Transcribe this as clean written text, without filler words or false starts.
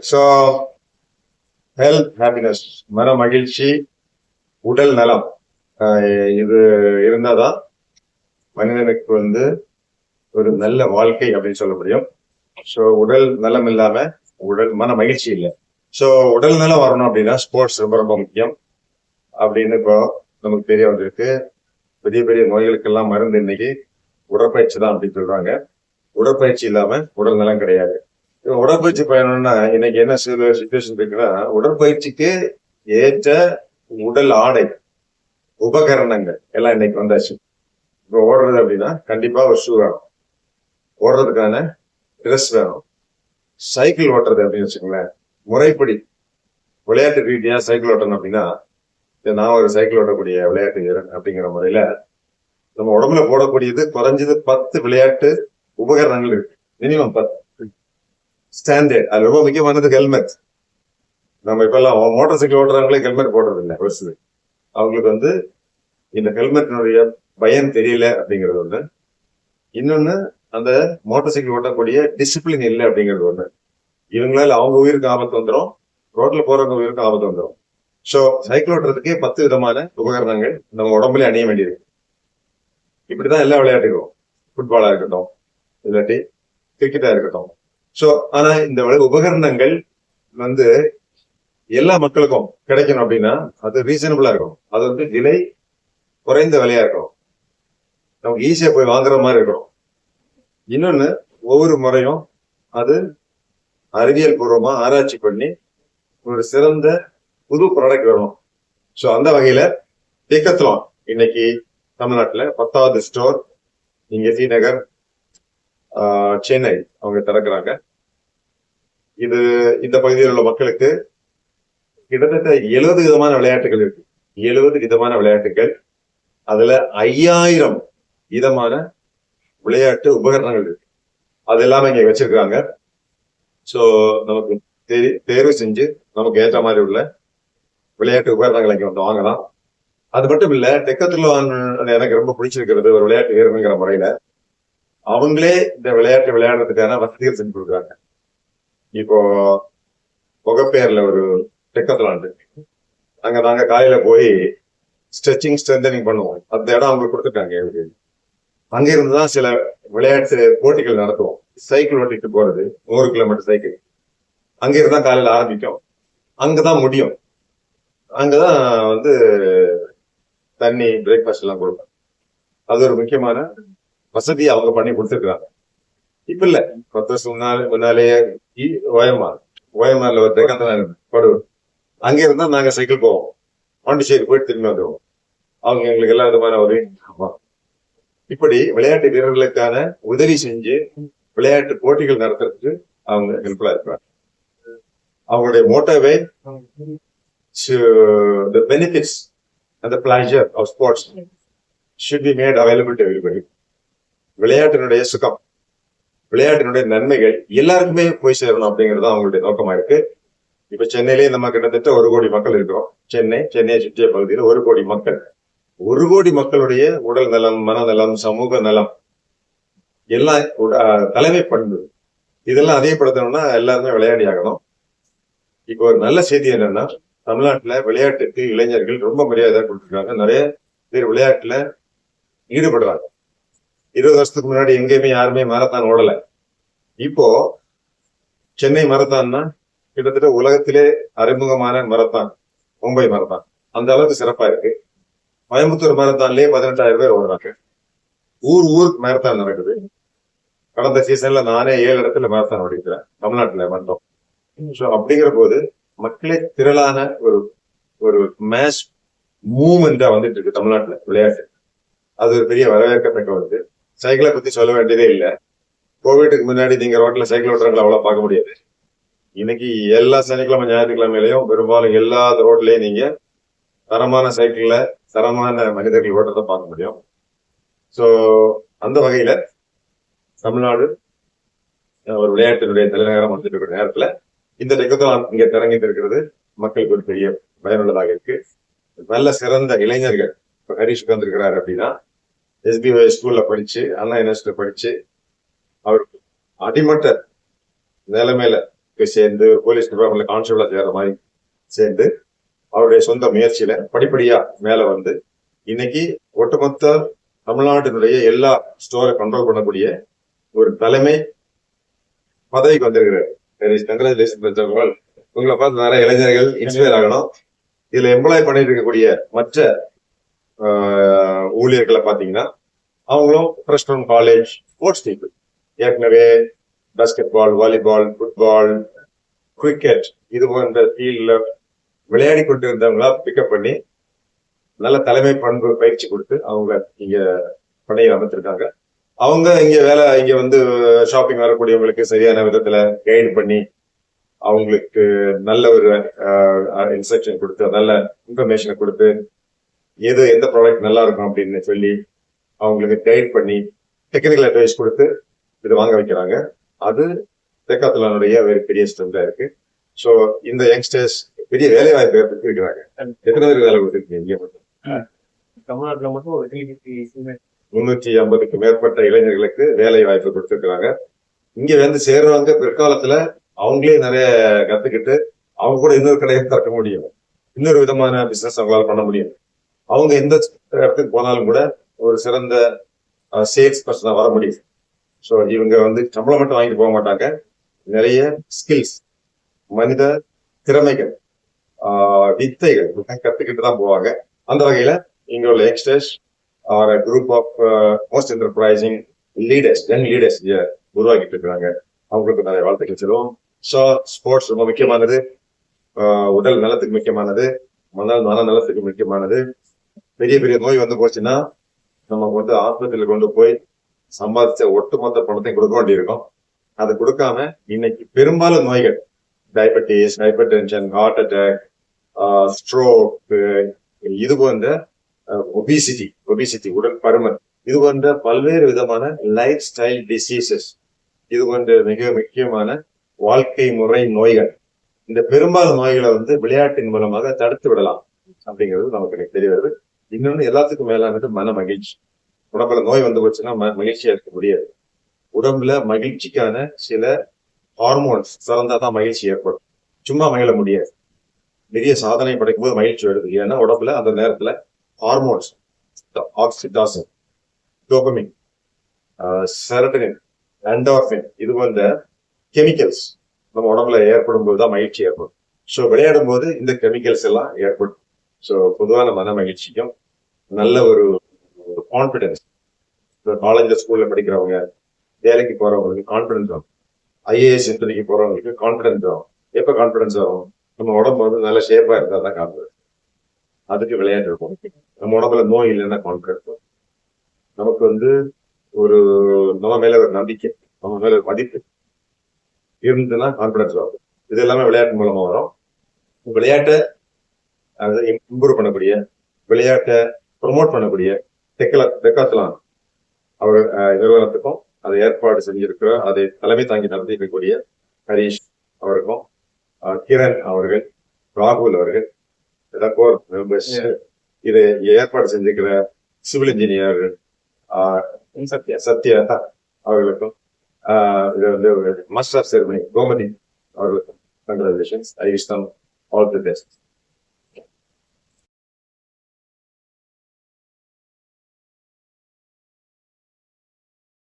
So health happiness, மன மகிழ்ச்சி, உடல் நலம், இது இருந்தாதான் மனிதனுக்கு ஒரு நல்ல வாழ்க்கை அப்படின்னு சொல்ல முடியும். ஸோ உடல் நலம் இல்லாம மன மகிழ்ச்சி இல்லை. ஸோ உடல் நலம் வரணும் அப்படின்னா ஸ்போர்ட்ஸ் ரொம்ப ரொம்ப முக்கியம் அப்படின்னு இப்போ நமக்கு தெரிய வந்திருக்கு. பெரிய பெரிய நோய்களுக்கெல்லாம் மருந்து இன்னைக்கு உடற்பயிற்சி தான் அப்படின்னு சொல்றாங்க. உடற்பயிற்சி இல்லாம உடல் நலம் கிடையாது. உடற்பயிற்சி பயணம்னா இன்னைக்கு என்ன சுச்சுவேஷன் இருக்குன்னா, உடற்பயிற்சிக்கு ஏற்ற உடல் ஆடை உபகரணங்கள் எல்லாம் இன்னைக்கு வந்தாச்சு. இப்போ ஓடுறது அப்படின்னா கண்டிப்பா ஒரு ஷூ வேணும், ஓடுறதுக்கான ட்ரெஸ் வேணும். சைக்கிள் ஓட்டுறது அப்படின்னு வச்சுக்கோங்களேன், முறைப்படி விளையாட்டு ரீதியா சைக்கிள் ஓட்டணும் அப்படின்னா, நான் ஒரு சைக்கிள் ஓட்டக்கூடிய விளையாட்டு வீரன் அப்படிங்கிற முறையில நம்ம உடம்புல போடக்கூடியது குறைஞ்சது 10 விளையாட்டு உபகரணங்கள் இருக்கு. Minimum 10 standard. அது ரொம்ப முக்கியமானது ஹெல்மெட். நம்ம இப்ப எல்லாம் மோட்டார் சைக்கிள் ஓட்டுறவங்களே ஹெல்மெட் போடுறது இல்லை வருஷத்து. அவங்களுக்கு இந்த ஹெல்மெட்டினுடைய பயன் தெரியல அப்படிங்கிறது ஒண்ணு. இன்னொன்னு, அந்த மோட்டார் சைக்கிள் ஓட்டக்கூடிய டிசிப்ளின் இல்லை அப்படிங்கிறது ஒண்ணு. இவங்களால அவங்க உயிருக்கு ஆபத்து வந்துடும், ரோட்ல போறவங்க உயிருக்கு ஆபத்து வந்துடும். ஸோ சைக்கிள் ஓட்டுறதுக்கே 10 விதமான உபகரணங்கள் நம்ம உடம்புல அணிய வேண்டியது. இப்படிதான் எல்லா விளையாட்டுகளும், ஃபுட்பாலா இருக்கட்டும், இல்லாட்டி கிரிக்கெட்டா இருக்கட்டும். ஸோ ஆனா இந்த உபகரணங்கள் எல்லா மக்களுக்கும் கிடைக்கணும் அப்படின்னா அது ரீசனபிளா இருக்கணும். அது விலை குறைந்த விலையா இருக்கணும், நமக்கு ஈஸியா போய் வாங்குற மாதிரி இருக்கணும். இன்னொன்னு, ஒவ்வொரு முறையும் அது அறிவியல் பூர்வமா ஆராய்ச்சி பண்ணி ஒரு சிறந்த புது ப்ராடக்ட் வரணும். ஸோ அந்த வகையில டெக்கத்லான் இன்னைக்கு தமிழ்நாட்டுல 10வது ஸ்டோர் இங்க ஸ்ரீநகர், சென்னை அவங்க திறக்கிறாங்க. இது இந்த பகுதியில் உள்ள மக்களுக்கு கிட்டத்தட்ட 70 விதமான விளையாட்டுகள் இருக்கு. 70 விதமான விளையாட்டுகள், அதுல 5000 விதமான விளையாட்டு உபகரணங்கள் இருக்கு. அது எல்லாமே இங்க வச்சிருக்காங்க. ஸோ நமக்கு தேர்வு செஞ்சு நமக்கு ஏற்ற மாதிரி உள்ள விளையாட்டு உபகரணங்களை இங்க வாங்கலாம். அது மட்டும் இல்ல, டெக்கத்லான் எனக்கு ரொம்ப பிடிச்சிருக்கிறது, ஒரு விளையாட்டு வீரனுங்கிற முறையில அவங்களே இந்த விளையாட்டு விளையாடுறதுக்கான வசதிகள் செஞ்சு கொடுக்குறாங்க. இப்போ புகப்பேர்ல ஒரு டெக்கத்லான் இருக்கு. அங்க நாங்க காலையில போய் ஸ்ட்ரெச்சிங் ஸ்ட்ரென்தனிங் பண்ணுவோம். அந்த இடம் அவங்க கொடுத்துருக்காங்க. அங்க இருந்துதான் சில விளையாட்டு போட்டிகள் நடத்துவோம். சைக்கிள் ஓட்டிட்டு போறது 100 கிலோமீட்டர் சைக்கிள் அங்க இருந்தா காலையில ஆரம்பிக்கும், அங்கதான் முடியும். அங்கதான் தண்ணி, பிரேக்ஃபாஸ்ட் எல்லாம் கொடுப்பேன். அது ஒரு முக்கியமான வசதியை அவங்க பண்ணி கொடுத்துருக்காங்க. இப்ப இல்ல, 10 வருஷம் முன்னாலேயே ஓஎம்ஆர்ல ஒரு டெக்கத்லான் படுவோம். அங்க இருந்தா நாங்க சைக்கிள் போவோம், பாண்டிச்சேரி போயிட்டு திரும்பி வந்துடுவோம். அவங்க எங்களுக்கு எல்லா விதமான உதவி. இப்படி விளையாட்டு வீரர்களுக்கான உதவி செஞ்சு விளையாட்டு போட்டிகள் நடத்துறதுக்கு அவங்க ஹெல்ப்ஃபுல்லா இருப்பாங்க. அவங்களுடைய மோட்டோவே the benefits and the pleasure of sports should be made available to everybody. விளையாட்டினுடைய சுகம், விளையாட்டினுடைய நன்மைகள் எல்லாருக்குமே போய் சேரணும் அப்படிங்கிறது அவங்களுடைய நோக்கமா இருக்கு. இப்ப சென்னையிலேயே நம்ம கிட்டத்தட்ட 1 கோடி மக்கள் இருக்கிறோம். சென்னையை சுற்றிய பகுதியில் 1 கோடி மக்கள். 1 கோடி மக்களுடைய உடல் நலம், மனநலம், சமூக நலம் எல்லாம் தலைமை பண்பு இதெல்லாம் அதிகப்படுத்தணும்னா எல்லாருமே விளையாடி ஆகணும். இப்போ ஒரு நல்ல செய்தி என்னன்னா, தமிழ்நாட்டுல விளையாட்டுக்கு இளைஞர்கள் ரொம்ப மரியாதை கொடுத்துருக்காங்க. நிறைய பேர் விளையாட்டுல ஈடுபடுறாங்க. 20 வருஷத்துக்கு முன்னாடி எங்கேயுமே யாருமே மாரத்தான் ஓடல. இப்போ சென்னை மாரத்தான்னா கிட்டத்தட்ட உலகத்திலே அறிமுகமான மாரத்தான் மும்பை மாரத்தான். அந்த அளவுக்கு சிறப்பா இருக்கு. கோயம்புத்தூர் மாரத்தான்லயே 18,000 பேர் ஓடுறாங்க. ஊருக்கு மாரத்தான் நடக்குது. கடந்த சீசன்ல நானே 7 இடத்துல மாரத்தான் ஓடிக்கிறேன், தமிழ்நாட்டுல மட்டும். ஸோ அப்படிங்கிற போது மக்களே திரளான ஒரு மேட்ச் மூவ்மெண்டா வந்துட்டு இருக்கு தமிழ்நாட்டுல விளையாட்டு. அது ஒரு பெரிய வரவேற்கத்தக்க சைக்கிளை பத்தி சொல்ல வேண்டியதே இல்லை. கோவிட்டுக்கு முன்னாடி நீங்க ரோட்ல சைக்கிள் ஓட்டுறவங்களை அவ்வளவு பார்க்க முடியாது. இன்னைக்கு எல்லா சனிக்கிழமை ஞாயிற்றுக்கிழமையிலையும் பெரும்பாலும் எல்லா ரோட்லயும் நீங்க தரமான சைக்கிள்ல தரமான மனிதர்கள் ஓட்டுறதை பார்க்க முடியும். ஸோ அந்த வகையில தமிழ்நாடு ஒரு விளையாட்டினுடைய தலைநகரம் வந்துட்டு இருக்கிற நேரத்துல இந்த டெக்கத்லான் இங்க திறங்கிட்டு இருக்கிறது மக்களுக்கு ஒரு பெரிய பயனுள்ளதாக இருக்கு. நல்ல சிறந்த இளைஞர்கள், இப்ப ஹரிஷ் வந்திருக்கிறாரு அப்படின்னா SBY ஸ்கூல்ல படிச்சு, அண்ணா யூனிவர்சிட்டியில படிச்சு, அவருக்கு அடிமட்ட நிலைமையில சேர்ந்து போலீஸ் டிபார்ட்மெண்ட்ல கான்ஸ்டபிளா சேர்ற மாதிரி சேர்ந்து அவருடைய சொந்த முயற்சியில படிப்படியா மேல வந்து இன்னைக்கு ஒட்டுமொத்த தமிழ்நாட்டினுடைய எல்லா ஸ்டோரை கண்ட்ரோல் பண்ணக்கூடிய ஒரு தலைமை பதவிக்கு வந்திருக்கிறார். உங்களை பார்த்து நிறைய இளைஞர்கள் இன்ஸ்பயர் ஆகணும். இதுல எம்ப்ளாய் பண்ணிட்டு இருக்கக்கூடிய மற்ற ஊழியர்களை பாத்தீங்கன்னா அவங்களும் fresh from college sports people, ஏற்கனவே basketball, volleyball, football, cricket இது போன்ற ஃபீல்ட்ல விளையாடி கொண்டு இருந்தவங்களா பிக்கப் பண்ணி நல்ல தலைமை பண்பு பயிற்சி கொடுத்து அவங்க இங்க பணியை அமைச்சிருக்காங்க. அவங்க இங்க வந்து ஷாப்பிங் வரக்கூடியவங்களுக்கு சரியான விதத்துல கைடு பண்ணி அவங்களுக்கு நல்ல ஒரு இன்ஸ்ட்ரக்ஷன் கொடுத்து நல்ல இன்ஃபர்மேஷனை கொடுத்து எந்த ப்ராடக்ட் நல்லா இருக்கும் அப்படின்னு சொல்லி அவங்களுக்கு கைட் பண்ணி டெக்னிக்கல் அட்வைஸ் கொடுத்து இது வாங்க வைக்கிறாங்க. அது டெக்காத்லானுடைய ஒரு பெரிய ஸ்ட்ரென்த்தா இருக்கு. ஸோ இந்த யங்ஸ்டர்ஸ் பெரிய வேலை வாய்ப்பு இருக்கிறாங்க. எத்தனை பேருக்கு வேலை கொடுத்துருக்கீங்க? இங்க மட்டும் தமிழ்நாட்டுல மட்டும் ஒரு 350க்கு மேற்பட்ட இளைஞர்களுக்கு வேலை வாய்ப்பு கொடுத்துருக்காங்க. இங்க வந்து சேர்றவங்க பிற்காலத்துல அவங்களே நிறைய கத்துக்கிட்டு அவங்க கூட இன்னொரு கடையை திறக்க முடியும், இன்னொரு விதமான பிசினஸ் அவங்களால பண்ண முடியும். அவங்க எந்த இடத்துக்கு போனாலும் கூட ஒரு சிறந்த சேல்ஸ் பர்சனா வர முடியும். ஸோ இவங்க வந்து சம்பளம் மட்டும் வாங்கிட்டு போக மாட்டாங்க, நிறைய ஸ்கில்ஸ், மனித திறமைகள், வித்தைகள் கத்துக்கிட்டு தான் போவாங்க. அந்த வகையில இங்க உள்ள youngsters are group of most enterprising leaders, young leaders உருவாக்கிட்டு இருக்கிறாங்க. அவங்களுக்கு நிறைய வாழ்த்துக்கள் சொல்லுவோம். ஸோ ஸ்போர்ட்ஸ் ரொம்ப முக்கியமானது, உடல் நலத்துக்கு முக்கியமானது, மன நலத்துக்கு முக்கியமானது. பெரிய பெரிய நோய் வந்து போச்சுன்னா நம்ம வந்து ஆஸ்பத்திரியில கொண்டு போய் சம்பாதிச்ச ஒட்டுமொத்த பணத்தையும் கொடுக்க வேண்டியிருக்கும். அதை கொடுக்காம இன்னைக்கு பெரும்பாலும் நோய்கள், டயபெட்டிஸ், ஹைப்பர் டென்ஷன், ஹார்ட் அட்டாக், ஸ்ட்ரோக், இது போன்ற ஒபிசிட்டி உடல் பருமன், இது போன்ற பல்வேறு விதமான லைஃப் ஸ்டைல் டிசீசஸ், இது போன்ற மிக முக்கியமான வாழ்க்கை முறை நோய்கள், இந்த பெரும்பாலும் நோய்களை வந்து விளையாட்டின் மூலமாக தடுத்து விடலாம் அப்படிங்கிறது நமக்கு தெரிய வருது. இன்னொன்னு எல்லாத்துக்கும் மேலானது மன மகிழ்ச்சி. உடம்புல நோய் வந்து போச்சுன்னா மகிழ்ச்சியா இருக்க முடியாது. உடம்புல மகிழ்ச்சிக்கான சில ஹார்மோன்ஸ் சுரந்தாதான் மகிழ்ச்சி ஏற்படும். சும்மா மகிழ முடியாது. பெரிய சாதனை படைக்கும் போது மகிழ்ச்சி வருது. ஏன்னா உடம்புல அந்த நேரத்துல ஹார்மோன்ஸ், ஆக்சிடாசின், டோபமின், செரட்டனின், என்டார்பின், இது போன்ற கெமிக்கல்ஸ் நம்ம உடம்புல ஏற்படும் போதுதான் மகிழ்ச்சி ஏற்படும். ஸோ விளையாடும் போது இந்த கெமிக்கல்ஸ் எல்லாம் ஏற்படும். ஸோ பொதுவான மன மகிழ்ச்சிக்கும் நல்ல ஒரு கான்பிடன்ஸ், காலேஜ்ல ஸ்கூல்ல படிக்கிறவங்க, வேலைக்கு போறவங்களுக்கு கான்பிடன்ஸ் ஆகும். ஐஏஎஸ் இன்டர்வியூக்கு போறவங்களுக்கு கான்பிடன்ஸ் ஆகும். எப்ப கான்பிடன்ஸ் ஆகும்? நம்ம உடம்பு வந்து நல்ல ஷேப்பா இருந்தா தான் கான்பிடன்ஸ். அதுக்கு விளையாட்டு இருக்கும். நம்ம உடம்புல நோய் இல்லைன்னா கான்பிடன்ஸ். நமக்கு வந்து ஒரு நம்ம மேல ஒரு நம்பிக்கை, நம்ம மேல ஒரு மதிப்பு இருந்ததுன்னா கான்பிடன்ஸ் ஆகும். இது எல்லாமே விளையாட்டு மூலமா வரும். விளையாட்டை இம்ப்ரூவ் பண்ணக்கூடிய, விளையாட்டை ப்ரொமோட் பண்ணக்கூடிய டெக்காத்லான் அவர் நிறுவனத்துக்கும் அதை ஏற்பாடு செஞ்சிருக்கிற, அதை தலைமை தாங்கி நடத்திருக்கக்கூடிய ஹரீஷ் அவருக்கும், கிரண் அவர்கள், ராகுல் அவர்கள், இதை ஏற்பாடு செஞ்சிருக்கிற சிவில் இன்ஜினியர் சத்யா அவர்களுக்கும், இது வந்து மாஸ்டர் ஆஃப் செரமனி கோமதி அவர்களுக்கும் congratulations. I wish them all the best.